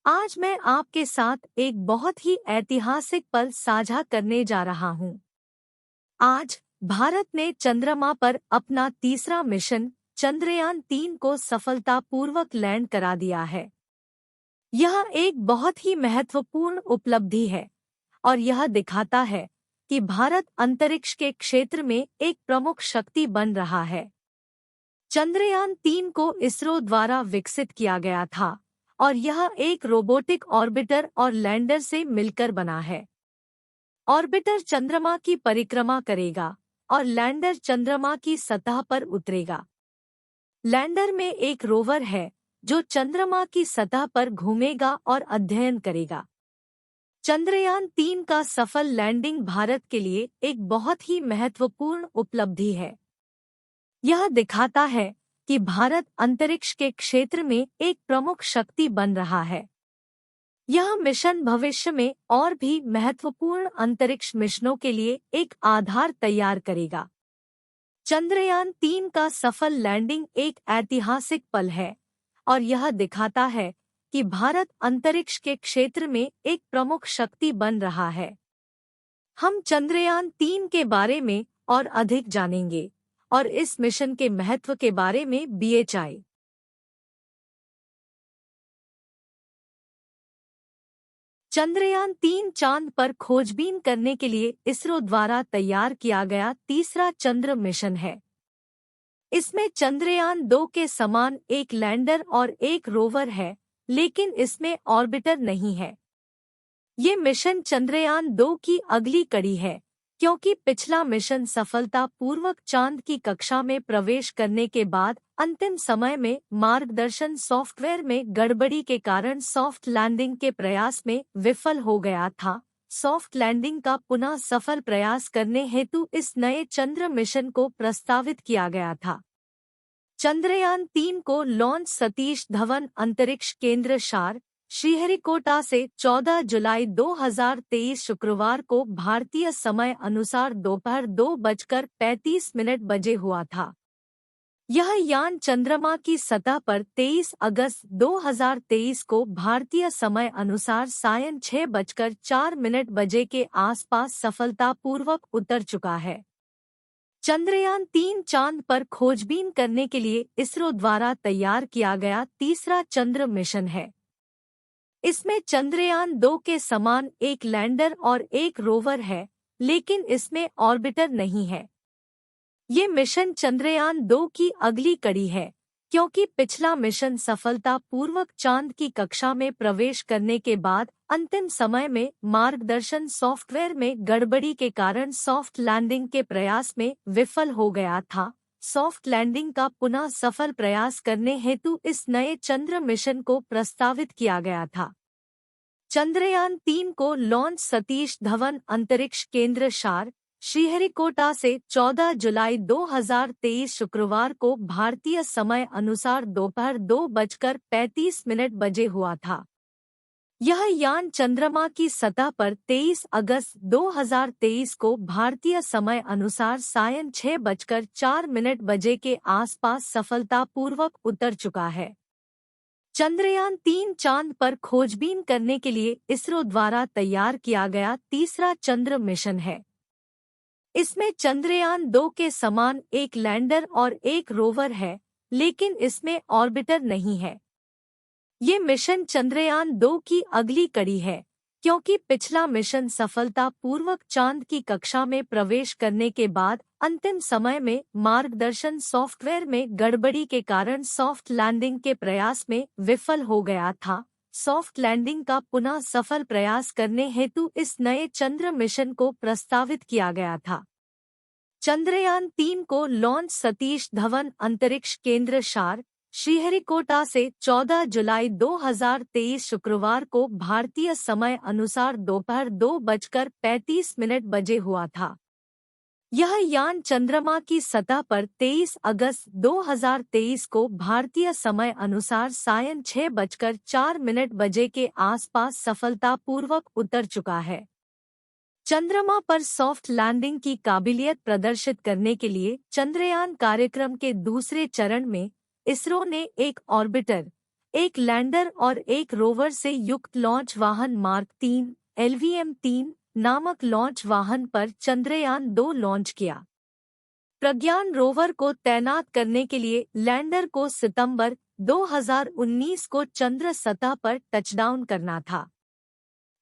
आज मैं आपके साथ एक बहुत ही ऐतिहासिक पल साझा करने जा रहा हूं। आज भारत ने चंद्रमा पर अपना तीसरा मिशन चंद्रयान 3 को सफलतापूर्वक लैंड करा दिया है। यह एक बहुत ही महत्वपूर्ण उपलब्धि है और यह दिखाता है कि भारत अंतरिक्ष के क्षेत्र में एक प्रमुख शक्ति बन रहा है। चंद्रयान 3 को इसरो द्वारा विकसित किया गया था और यह एक रोबोटिक ऑर्बिटर और लैंडर से मिलकर बना है। ऑर्बिटर चंद्रमा की परिक्रमा करेगा और लैंडर चंद्रमा की सतह पर उतरेगा। लैंडर में एक रोवर है जो चंद्रमा की सतह पर घूमेगा और अध्ययन करेगा। चंद्रयान 3 का सफल लैंडिंग भारत के लिए एक बहुत ही महत्वपूर्ण उपलब्धि है। यह दिखाता है कि भारत अंतरिक्ष के क्षेत्र में एक प्रमुख शक्ति बन रहा है। यह मिशन भविष्य में और भी महत्वपूर्ण अंतरिक्ष मिशनों के लिए एक आधार तैयार करेगा। चंद्रयान 3 का सफल लैंडिंग एक ऐतिहासिक पल है और यह दिखाता है कि भारत अंतरिक्ष के क्षेत्र में एक प्रमुख शक्ति बन रहा है। हम चंद्रयान 3 के बारे में और अधिक जानेंगे और इस मिशन के महत्व के बारे में बीएचआई चंद्रयान 3 चांद पर खोजबीन करने के लिए इसरो द्वारा तैयार किया गया तीसरा चंद्र मिशन है। इसमें चंद्रयान 2 के समान एक लैंडर और एक रोवर है, लेकिन इसमें ऑर्बिटर नहीं है। ये मिशन चंद्रयान 2 की अगली कड़ी है, क्योंकि पिछला मिशन सफलतापूर्वक चांद की कक्षा में प्रवेश करने के बाद अंतिम समय में मार्गदर्शन सॉफ्टवेयर में गड़बड़ी के कारण सॉफ्ट लैंडिंग के प्रयास में विफल हो गया था। सॉफ्ट लैंडिंग का पुनः सफल प्रयास करने हेतु इस नए चंद्र मिशन को प्रस्तावित किया गया था। चंद्रयान 3 को लॉन्च सतीश धवन अंतरिक्ष केंद्र शार, श्रीहरिकोटा से 14 जुलाई 2023 शुक्रवार को भारतीय समय अनुसार दोपहर 2:35 बजे हुआ था। यह यान चंद्रमा की सतह पर 23 अगस्त 2023 को भारतीय समय अनुसार सायं 6:04 बजे के आसपास सफलतापूर्वक उतर चुका है। चंद्रयान 3 चांद पर खोजबीन करने के लिए इसरो द्वारा तैयार किया गया तीसरा चंद्र मिशन है। इसमें चंद्रयान 2 के समान एक लैंडर और एक रोवर है, लेकिन इसमें ऑर्बिटर नहीं है। ये मिशन चंद्रयान 2 की अगली कड़ी है, क्योंकि पिछला मिशन सफलतापूर्वक चांद की कक्षा में प्रवेश करने के बाद अंतिम समय में मार्गदर्शन सॉफ्टवेयर में गड़बड़ी के कारण सॉफ्ट लैंडिंग के प्रयास में विफल हो गया था। सॉफ्ट लैंडिंग का पुनः सफल प्रयास करने हेतु इस नए चंद्र मिशन को प्रस्तावित किया गया था। चंद्रयान 3 को लॉन्च सतीश धवन अंतरिक्ष केंद्र शार, श्रीहरिकोटा से 14 जुलाई 2023 शुक्रवार को भारतीय समय अनुसार दोपहर 2:35 बजे हुआ था। यह यान चंद्रमा की सतह पर 23 अगस्त 2023 को भारतीय समय अनुसार सायं 6:04 बजे के आसपास सफलतापूर्वक उतर चुका है। चंद्रयान 3 चांद पर खोजबीन करने के लिए इसरो द्वारा तैयार किया गया तीसरा चंद्र मिशन है। इसमें चंद्रयान 2 के समान एक लैंडर और एक रोवर है, लेकिन इसमें ऑर्बिटर नहीं है। ये मिशन चंद्रयान 2 की अगली कड़ी है, क्योंकि पिछला मिशन सफलतापूर्वक चांद की कक्षा में प्रवेश करने के बाद अंतिम समय में मार्गदर्शन सॉफ्टवेयर में गड़बड़ी के कारण सॉफ्ट लैंडिंग के प्रयास में विफल हो गया था। सॉफ्ट लैंडिंग का पुनः सफल प्रयास करने हेतु इस नए चंद्र मिशन को प्रस्तावित किया गया था। चंद्रयान 3 को लॉन्च सतीश धवन अंतरिक्ष केंद्र शार, श्रीहरिकोटा से 14 जुलाई 2023 शुक्रवार को भारतीय समय अनुसार दोपहर 2:35 बजे हुआ था। यह यान चंद्रमा की सतह पर 23 अगस्त 2023 को भारतीय समय अनुसार सायं 6:04 बजे के आसपास सफलतापूर्वक उतर चुका है। चंद्रमा पर सॉफ्ट लैंडिंग की काबिलियत प्रदर्शित करने के लिए चंद्रयान कार्यक्रम के दूसरे चरण में इसरो ने एक ऑर्बिटर एक लैंडर और एक रोवर से युक्त लॉन्च वाहन मार्क 3 LVM-3 नामक लॉन्च वाहन पर चंद्रयान-2 लॉन्च किया। प्रज्ञान रोवर को तैनात करने के लिए लैंडर को सितंबर 2019 को चंद्र सतह पर टचडाउन करना था।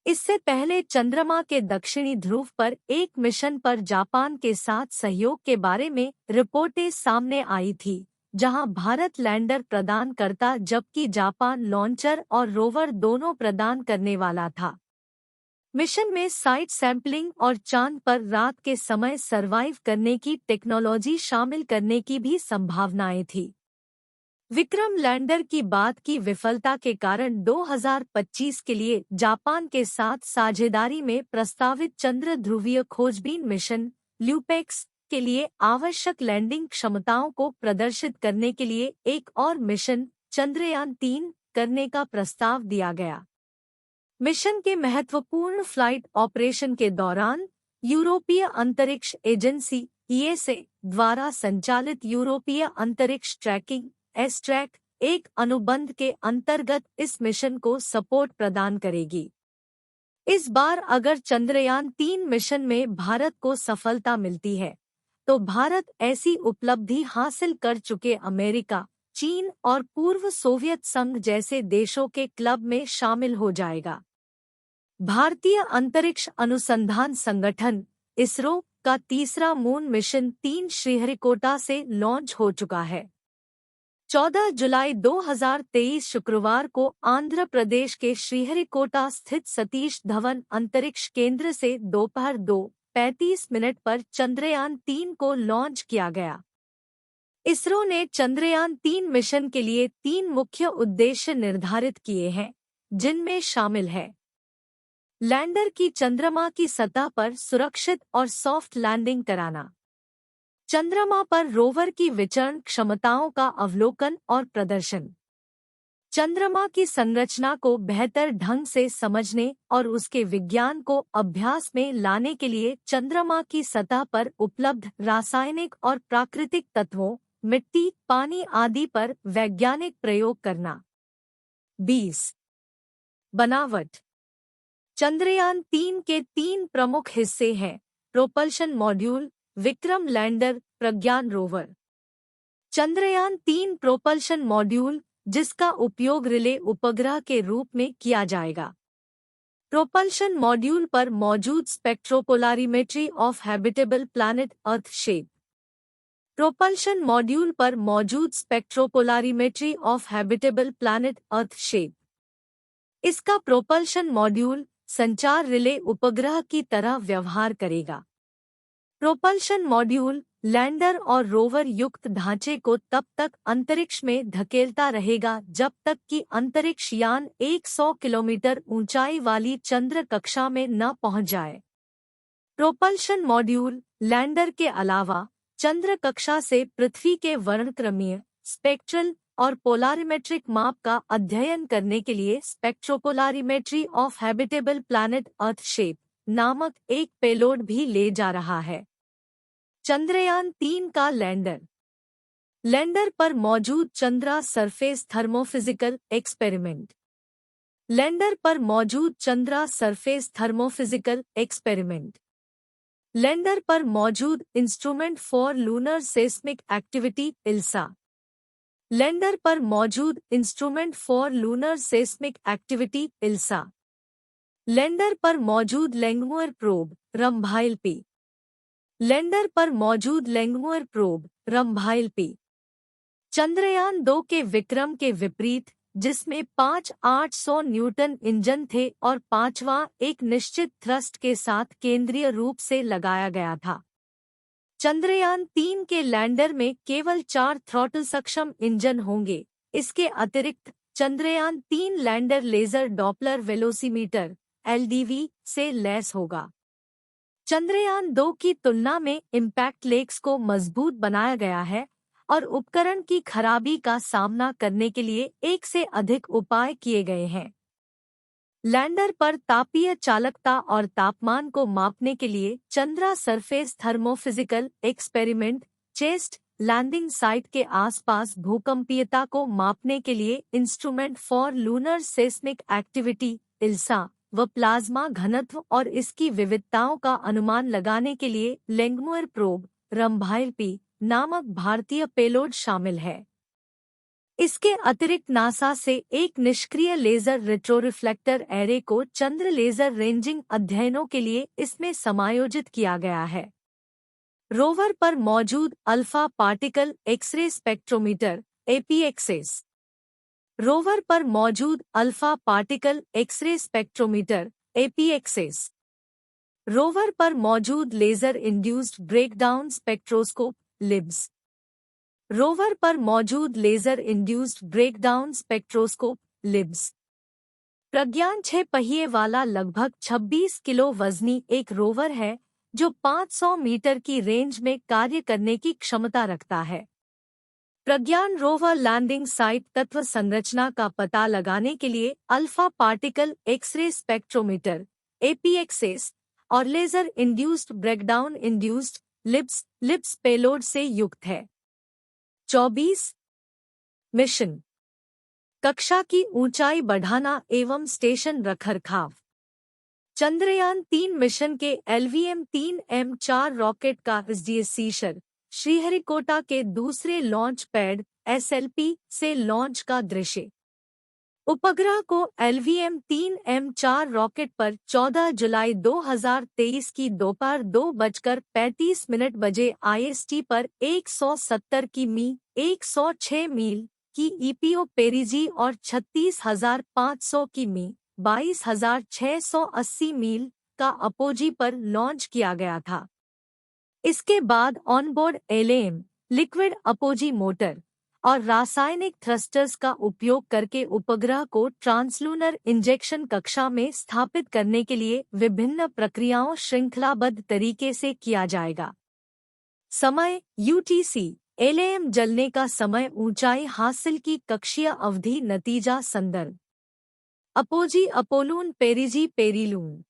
इससे पहले चंद्रमा के दक्षिणी ध्रुव पर एक मिशन पर जापान के साथ सहयोग के बारे में रिपोर्टें सामने आई थी, जहां भारत लैंडर प्रदान करता जबकि जापान लॉन्चर और रोवर दोनों प्रदान करने वाला था। मिशन में साइट सैंपलिंग और चांद पर रात के समय सरवाइव करने की टेक्नोलॉजी शामिल करने की भी संभावनाएं थी। विक्रम लैंडर की बात की विफलता के कारण 2025 के लिए जापान के साथ साझेदारी में प्रस्तावित चंद्र ध्रुवीय खोजबीन मिशन ल्यूपेक्स के लिए आवश्यक लैंडिंग क्षमताओं को प्रदर्शित करने के लिए एक और मिशन चंद्रयान-3 करने का प्रस्ताव दिया गया। मिशन के महत्वपूर्ण फ्लाइट ऑपरेशन के दौरान यूरोपीय अंतरिक्ष एजेंसी ESA द्वारा संचालित यूरोपीय अंतरिक्ष ट्रैकिंग एस्ट्रैक एक अनुबंध के अंतर्गत इस मिशन को सपोर्ट प्रदान करेगी। इस बार अगर चंद्रयान-3 मिशन में भारत को सफलता मिलती है, तो भारत ऐसी उपलब्धि हासिल कर चुके अमेरिका, चीन और पूर्व सोवियत संघ जैसे देशों के क्लब में शामिल हो जाएगा। भारतीय अंतरिक्ष अनुसंधान संगठन इसरो का तीसरा मून मिशन 3 श्रीहरिकोटा से लॉन्च हो चुका है। 14 जुलाई 2023 शुक्रवार को आंध्र प्रदेश के श्रीहरिकोटा स्थित सतीश धवन अंतरिक्ष केंद्र से दोपहर 2:35 पर चंद्रयान-3 को लॉन्च किया गया। इसरो ने चंद्रयान-3 मिशन के लिए 3 मुख्य उद्देश्य निर्धारित किए हैं, जिनमें शामिल है लैंडर की चंद्रमा की सतह पर सुरक्षित और सॉफ्ट लैंडिंग कराना, चंद्रमा पर रोवर की विचरण क्षमताओं का अवलोकन और प्रदर्शन, चंद्रमा की संरचना को बेहतर ढंग से समझने और उसके विज्ञान को अभ्यास में लाने के लिए चंद्रमा की सतह पर उपलब्ध रासायनिक और प्राकृतिक तत्वों, मिट्टी, पानी आदि पर वैज्ञानिक प्रयोग करना। 20 बनावट। चंद्रयान-3 के 3 प्रमुख हिस्से हैं: प्रोपल्शन मॉड्यूल, विक्रम लैंडर, प्रज्ञान रोवर। चंद्रयान-3 प्रोपल्शन मॉड्यूल, जिसका उपयोग रिले उपग्रह के रूप में किया जाएगा। प्रोपल्शन मॉड्यूल पर मौजूद spectropolarimetry of habitable planet earth shape. Propulsion module पर मौजूद spectropolarimetry of habitable planet earth shape. इसका प्रोपल्शन मॉड्यूल संचार रिले उपग्रह की तरह व्यवहार करेगा। प्रोपल्शन मॉड्यूल लैंडर और रोवर युक्त ढांचे को तब तक अंतरिक्ष में धकेलता रहेगा जब तक कि अंतरिक्ष यान 100 किलोमीटर ऊंचाई वाली चंद्र कक्षा में न पहुंच जाए। प्रोपल्शन मॉड्यूल लैंडर के अलावा चंद्र कक्षा से पृथ्वी के वर्णक्रमीय, स्पेक्ट्रल और पोलारिमेट्रिक माप का अध्ययन करने के लिए spectropolarimetry of habitable planet earth shape नामक एक पेलोड भी ले जा रहा है। चंद्रयान-3 का लैंडर। लैंडर पर मौजूद Chandra surface thermophysical experiment. Lander पर मौजूद Chandra surface thermophysical experiment. Lander पर मौजूद instrument for lunar seismic activity ILSA. Lander पर मौजूद instrument for lunar seismic activity ILSA. Lander पर मौजूद लैंगमुअर प्रोब रंभाइल-P। लैंडर पर मौजूद लैंगमुअर प्रोब रंभाइल-P। चंद्रयान-2 के विक्रम के विपरीत, जिसमें 5,800 न्यूटन इंजन थे और पांचवां एक निश्चित थ्रस्ट के साथ केंद्रीय रूप से लगाया गया था, चंद्रयान-3 के लैंडर में केवल 4 थ्रॉटल सक्षम इंजन होंगे। इसके अतिरिक्त चंद्रयान-3 lander laser Doppler velocimeter LDV से लैस होगा। चंद्रयान-2 की तुलना में इम्पैक्ट लेग्स को मजबूत बनाया गया है और उपकरण की खराबी का सामना करने के लिए एक से अधिक उपाय किए गए हैं। लैंडर पर तापीय चालकता और तापमान को मापने के लिए Chandra surface thermophysical experiment ChaSTE landing site के आसपास भूकंपीयता को मापने के लिए instrument for lunar seismic activity ILSA व प्लाज्मा घनत्व और इसकी विविधताओं का अनुमान लगाने के लिए लेंगमुअर प्रोब रंभाइल-P नामक भारतीय पेलोड शामिल है। इसके अतिरिक्त नासा से एक निष्क्रिय लेजर रेट्रोरिफ्लेक्टर एरे को चंद्र लेजर रेंजिंग अध्ययनों के लिए इसमें समायोजित किया गया है। रोवर पर मौजूद alpha particle x ray spectrometer APXS rover पर मौजूद alpha particle x ray spectrometer APXS rover पर मौजूद laser induced breakdown spectroscope LIBS rover पर मौजूद laser induced breakdown spectroscope LIBS Pragyan 6 पहिए वाला लगभग 26 किलो वजनी एक रोवर है जो 500 मीटर की रेंज में कार्य करने की क्षमता रखता है। प्रज्ञान रोवर लैंडिंग साइट तत्व संरचना का पता लगाने के लिए alpha particle x ray spectrometer APXS और laser induced breakdown induced LIBS payload से युक्त है। 24 मिशन कक्षा की ऊंचाई बढ़ाना एवं स्टेशन रखरखाव। चंद्रयान 3 मिशन के LVM-3M4 रॉकेट का SDSC श्रीहरिकोटा के दूसरे लॉन्च पैड SLP से लॉन्च का दृश्य। उपग्रह को LVM-3M4 रॉकेट पर 14 जुलाई 2023 की दोपहर 2:35 बजे IST पर 170 किमी 106 मील की EPO पेरिजी और 36,500 किमी 22,680 मील का अपोजी पर लॉन्च किया गया था। इसके बाद onboard LAM liquid apogee motor और रासायनिक थ्रस्टर्स का उपयोग करके उपग्रह को ट्रांसलूनर इंजेक्शन कक्षा में स्थापित करने के लिए विभिन्न प्रक्रियाओं श्रृंखलाबद्ध तरीके से किया जाएगा। समय UTC LAM जलने का समय ऊंचाई हासिल की कक्षीय अवधि नतीजा संदर्भ अपोजी अपोलून पेरिजी पेरिलून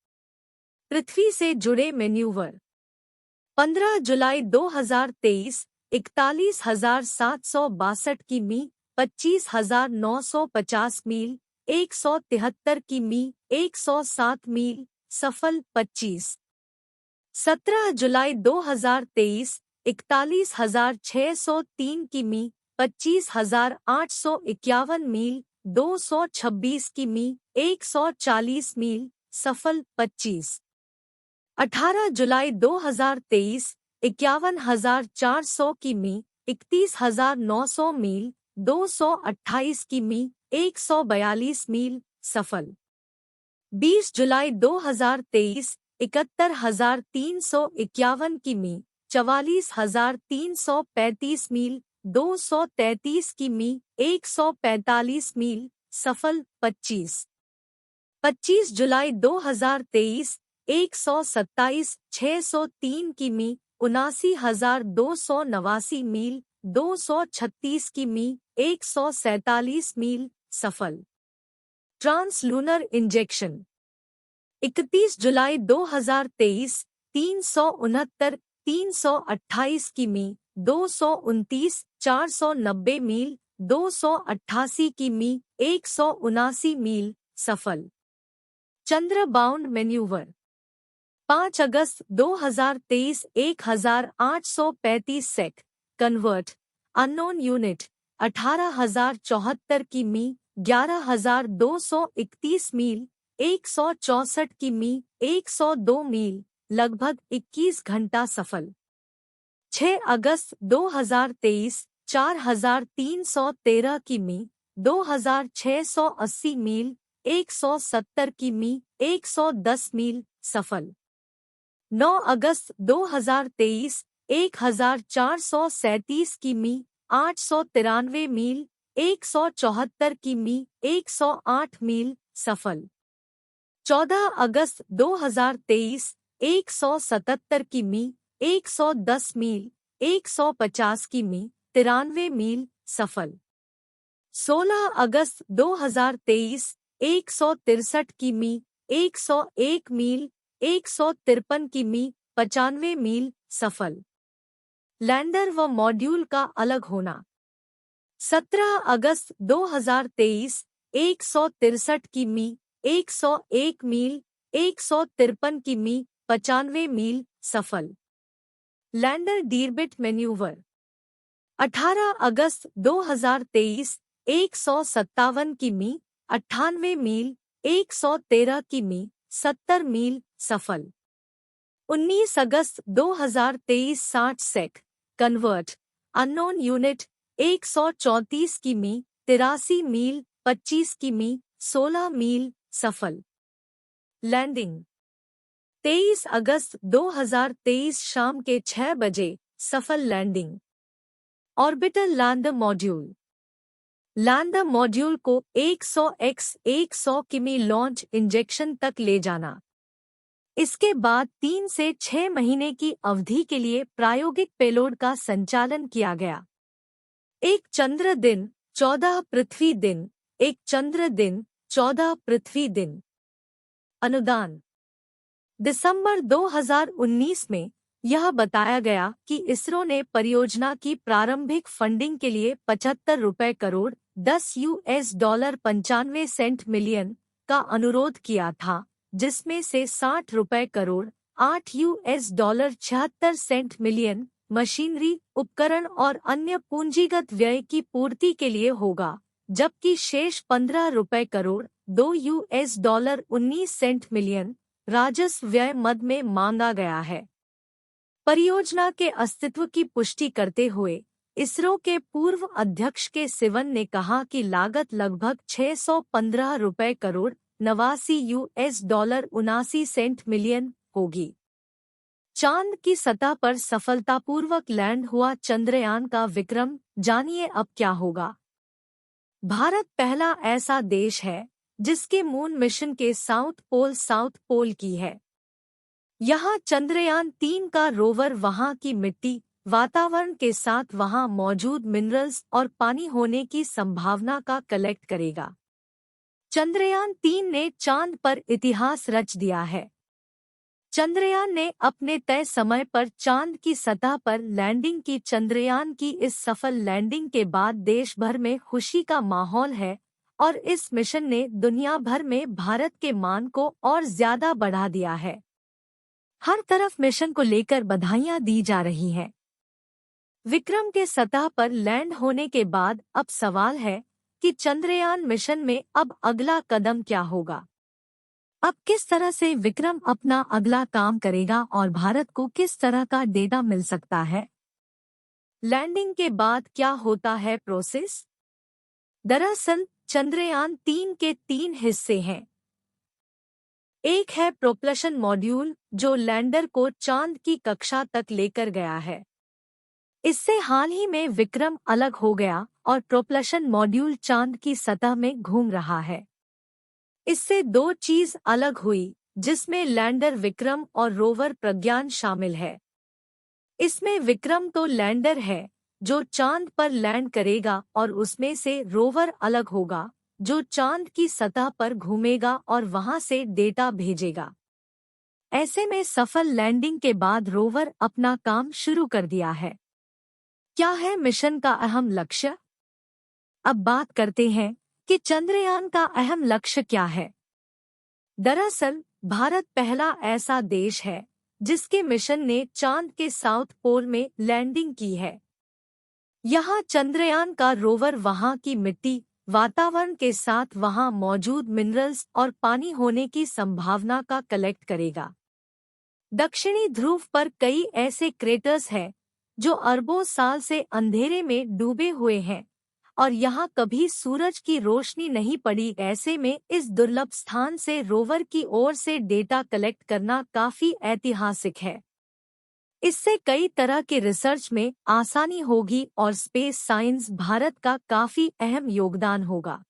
पृथ्वी से जुड़े मैन्यूवर 15 जुलाई 2023 41,762 किमी 25,950 मील 173 किमी 107 मील सफल 25 17 जुलाई 2023 41,603 किमी 25,851 मील 226 किमी 140 मील सफल 25 18 जुलाई 2023 51,400 किमी 31,900 मील 228 किमी 142 मील सफल 20 जुलाई 2023 71,351 किमी 44,335 मील 233 किमी 145 मील सफल 25 25 जुलाई 2023 127,603 किमी 79,289 मील 236 किमी 147 मील सफल ट्रांसलूनर इंजेक्शन 31 जुलाई 2023 328 किमी 229 490 मील 288 किमी 179 मील सफल चंद्र बाउंड मैन्यूवर 5 अगस्त 2023 1835 सेक कन्वर्ट अननोन यूनिट 18,074 किमी 11,231 मील 164 किमी 102 मील लगभग 21 घंटा सफल 6 अगस्त 2023 4,313 किमी 2,680 मील 170 किमी 110 मील सफल 9 अगस्त 2023 1,437 किमी 893 मील 174 किमी 108 मील सफल 14 अगस्त 2023 177 किमी 110 मील 150 किमी 93 मील सफल 16 अगस्त 2023 163 किमी 101 मील 153 किमी 95 मील सफल लैंडर व मॉड्यूल का अलग होना। 17 अगस्त 2023, 163 किमी, 101 मील, 153 किमी, 95 मील सफल। Lander डीरबिट manoeuvre. 18 अगस्त 2023, 157 किमी, 98 मील, 113 किमी, 70 मील सफल। 19 अगस्त 2023, 60 सेक कन्वर्ट अननोन यूनिट, 134 किमी, 83 मील, 25 किमी, 16 मील सफल। लैंडिंग 23 अगस्त 2023, शाम के 6 बजे सफल landing. Orbiter lander module. Lander module को 100 किमी लॉन्च इंजेक्शन तक ले जाना। इसके बाद 3 से 6 महीने की अवधि के लिए प्रायोगिक पेलोड का संचालन किया गया। एक चंद्र दिन, 14 पृथ्वी दिन, एक चंद्र दिन, 14 पृथ्वी दिन। अनुदान। दिसंबर 2019 में यह बताया गया कि इसरो ने परियोजना की प्रारंभिक फंडिंग के लिए 75 करोड़ $10 मिलियन का अनुरोध किया था, जिसमें से 60 करोड़ $8 मिलियन मशीनरी, उपकरण और अन्य पूंजीगत व्यय की पूर्ति के लिए होगा, जबकि शेष 15 करोड़ $19 मिलियन राजस्व व्यय मद में मांगा गया है। परियोजना के अस्तित्व की पुष्टि करते हुए इसरो के पूर्व अध्यक्ष के सिवन ने कहा कि लागत लगभग $615 करोड़ $89 मिलियन होगी। चांद की सतह पर सफलतापूर्वक लैंड हुआ चंद्रयान का विक्रम, जानिए अब क्या होगा। भारत पहला ऐसा देश है जिसके मून मिशन के साउथ पोल की है। यहाँ चंद्रयान 3 का रोवर वहाँ की मिट्टी, वातावरण के साथ वहाँ मौजूद मिनरल्स और पानी होने की संभावना का कलेक्ट करेगा। चंद्रयान 3 ने चांद पर इतिहास रच दिया है। चंद्रयान ने अपने तय समय पर चांद की सतह पर लैंडिंग की। चंद्रयान की इस सफल लैंडिंग के बाद देश भर में खुशी का माहौल है और इस मिशन ने दुनिया भर में भारत के मान को और ज्यादा बढ़ा दिया है। हर तरफ मिशन को लेकर बधाइयां दी जा रही हैं। विक्रम के सतह पर लैंड होने के बाद अब सवाल है कि चंद्रयान मिशन में अब अगला कदम क्या होगा। अब किस तरह से विक्रम अपना अगला काम करेगा और भारत को किस तरह का डेटा मिल सकता है। लैंडिंग के बाद क्या होता है प्रोसेस। दरअसल चंद्रयान 3 के 3 हिस्से हैं। एक है प्रोपल्शन मॉड्यूल, जो लैंडर को चांद की कक्षा तक लेकर गया है। इससे हाल ही में विक्रम अलग हो गया और प्रोपल्शन मॉड्यूल चांद की सतह में घूम रहा है। इससे 2 चीज अलग हुई, जिसमें लैंडर विक्रम और रोवर प्रज्ञान शामिल है। इसमें विक्रम तो लैंडर है जो चांद पर लैंड करेगा और उसमें से रोवर अलग होगा जो चांद की सतह पर घूमेगा और वहां से डेटा भेजेगा। ऐसे में सफल लैंडिंग के बाद रोवर अपना काम शुरू कर दिया है। क्या है मिशन का अहम लक्ष्य? अब बात करते हैं कि चंद्रयान का अहम लक्ष्य क्या है। दरअसल भारत पहला ऐसा देश है जिसके मिशन ने चांद के साउथ पोल में लैंडिंग की है। यहाँ चंद्रयान का रोवर वहाँ की मिट्टी, वातावरण के साथ वहाँ मौजूद मिनरल्स और पानी होने की संभावना का कलेक्ट करेगा। दक्षिणी ध्रुव पर कई ऐसे क्रेटर्स हैं जो अरबों साल से अंधेरे में डूबे हुए हैं और यहाँ कभी सूरज की रोशनी नहीं पड़ी। ऐसे में इस दुर्लभ स्थान से रोवर की ओर से डेटा कलेक्ट करना काफी ऐतिहासिक है। इससे कई तरह के रिसर्च में आसानी होगी और स्पेस साइंस भारत का काफी अहम योगदान होगा।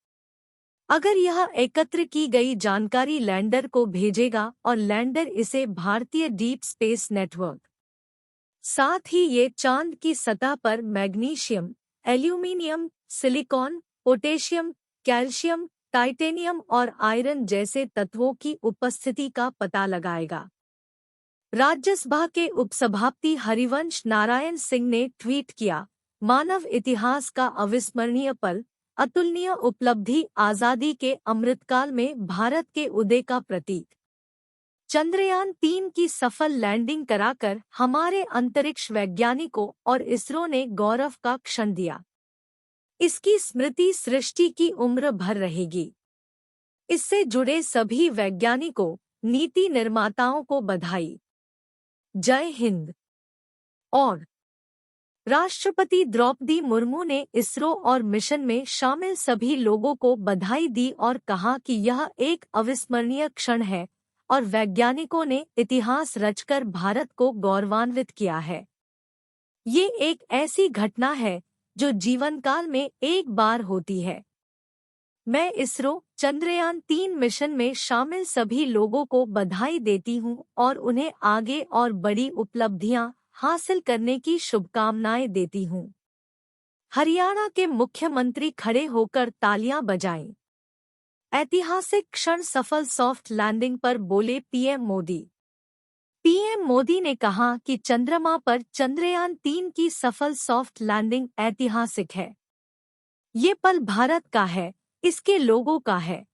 अगर यह एकत्र की गई जानकारी लैंडर को भेजेगा और लैंडर इसे भारतीय डीप स्पेस नेटवर्क, साथ ही ये चांद की सतह पर magnesium, aluminium, silicon, potassium, calcium, titanium और आयरन जैसे तत्वों की उपस्थिति का पता लगाएगा। राज्यसभा के उपसभापति हरिवंश नारायण सिंह ने ट्वीट किया, मानव इतिहास का अविस्मरणीय पल, अतुलनीय उपलब्धि, आजादी के अमृतकाल में भारत के उदय का प्रतीक। चंद्रयान-3 की सफल लैंडिंग कराकर हमारे अंतरिक्ष वैज्ञानिकों और इसरो ने गौरव का क्षण दिया। इसकी स्मृति सृष्टि की उम्र भर रहेगी। इससे जुड़े सभी वैज्ञानिकों, नीति निर्माताओं को बधाई। जय हिंद। और राष्ट्रपति द्रौपदी मुर्मू ने इसरो और मिशन में शामिल सभी लोगों को बधाई दी और कहा कि यह एक अविस्मरणीय क्षण है और वैज्ञानिकों ने इतिहास रचकर भारत को गौरवान्वित किया है। ये एक ऐसी घटना है जो जीवनकाल में एक बार होती है। मैं इसरो चंद्रयान-3 मिशन में शामिल सभी लोगों को बधाई देती हूं और उन्हें आगे और बड़ी उपलब्धियां हासिल करने की शुभकामनाएं देती हूं। हरियाणा के मुख्यमंत्री खड़े होकर तालियां बजाएं। ऐतिहासिक क्षण, सफल सॉफ्ट लैंडिंग पर बोले पीएम मोदी। पीएम मोदी ने कहा कि चंद्रमा पर चंद्रयान-3 की सफल सॉफ्ट लैंडिंग ऐतिहासिक है। ये पल भारत का है, इसके लोगों का है।